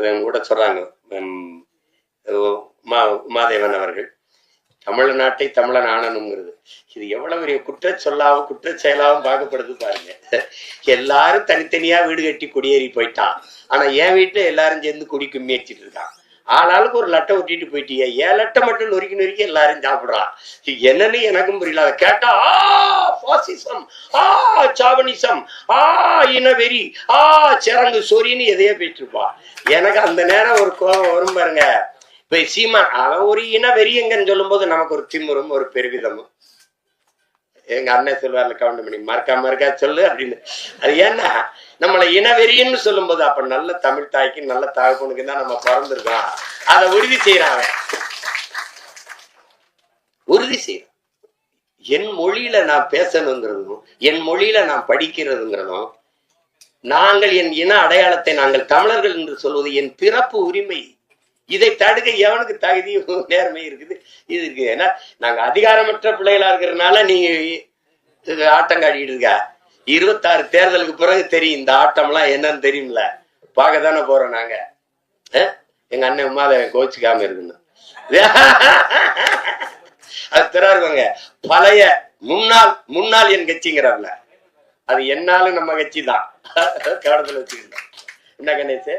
அதை கூட சொல்றாங்க உமாதேவன் அவர்கள், தமிழ்நாட்டை தமிழன் ஆளணுங்கிறது. இது எவ்வளவு பெரிய குற்ற சொல்லாவும் குற்ற செயலாவும் பார்க்கப்படுது பாருங்க. எல்லாரும் தனித்தனியா வீடு கட்டி குடியேறி போயிட்டான். ஆனா என் வீட்டுல எல்லாரும் சேர்ந்து குடி கும்மியடிச்சிட்டு இருக்கான். ஆளாளுக்கு ஒரு லட்டை ஒட்டிட்டு போயிட்டீங்க, ஏன் லட்டை மட்டும் நொறுக்கி நொறுக்கி எல்லாரும் சாப்பிடுறான். என்னன்னு எனக்கும் புரியல. அதை கேட்டா பாசிசம், சாவனிசம், இனவெறி, சிறங்கு சொரின்னு எதையோ பேசிட்டு இருப்பா. எனக்கு அந்த நேரம் ஒரு கோபம் வரும் பாருங்க. இப்ப சீமான் அவன் ஒரு இனவெறியங்கன்னு சொல்லும் போது நமக்கு ஒரு திமுறும் ஒரு பெருவிதமும். எங்க அண்ணன் சொல்லுவார்ல, கவுண்ட் பண்ணி மறக்கா சொல்லு அப்படின்னு. அது ஏன்னா நம்மளை இனவெறியன்னு சொல்லும் போது அப்ப நல்ல தமிழ் தாய்க்கு நல்ல தகப்பனுக்கு தான் நம்ம பிறந்திருக்கோம். அதை உறுதி செய்யறாங்க, உறுதி செய்யறோம். என் மொழியில நான் பேசணுங்கிறதும் என் மொழியில நான் படிக்கிறதுங்கிறதும், நாங்கள் என் இன அடையாளத்தை நாங்கள் தமிழர்கள் என்று சொல்வது என் பிறப்பு உரிமை. இதை தடுக்க எவனுக்கு தகுதி நேர்மை இருக்குது? இது இருக்கு. ஏன்னா நாங்க அதிகாரமற்ற பிள்ளைகளா இருக்கிறதுனால நீங்க ஆட்டம் காட்டிட்டு இருக்க. 26 தேர்தலுக்கு பிறகு தெரியும் இந்த ஆட்டம் எல்லாம் என்னன்னு தெரியும்ல. பார்க்க தானே போறோம் நாங்க. எங்க அண்ணன் உமாதேவன் கோச்சுக்காம இருக்குன்னு அது திறாருவாங்க. பழைய முன்னாள் என் கட்சிங்கிறாப்ல, அது என்னாலும் நம்ம கட்சி தான். கவனத்துல வச்சுக்கிட்டோம். என்ன கணேசு?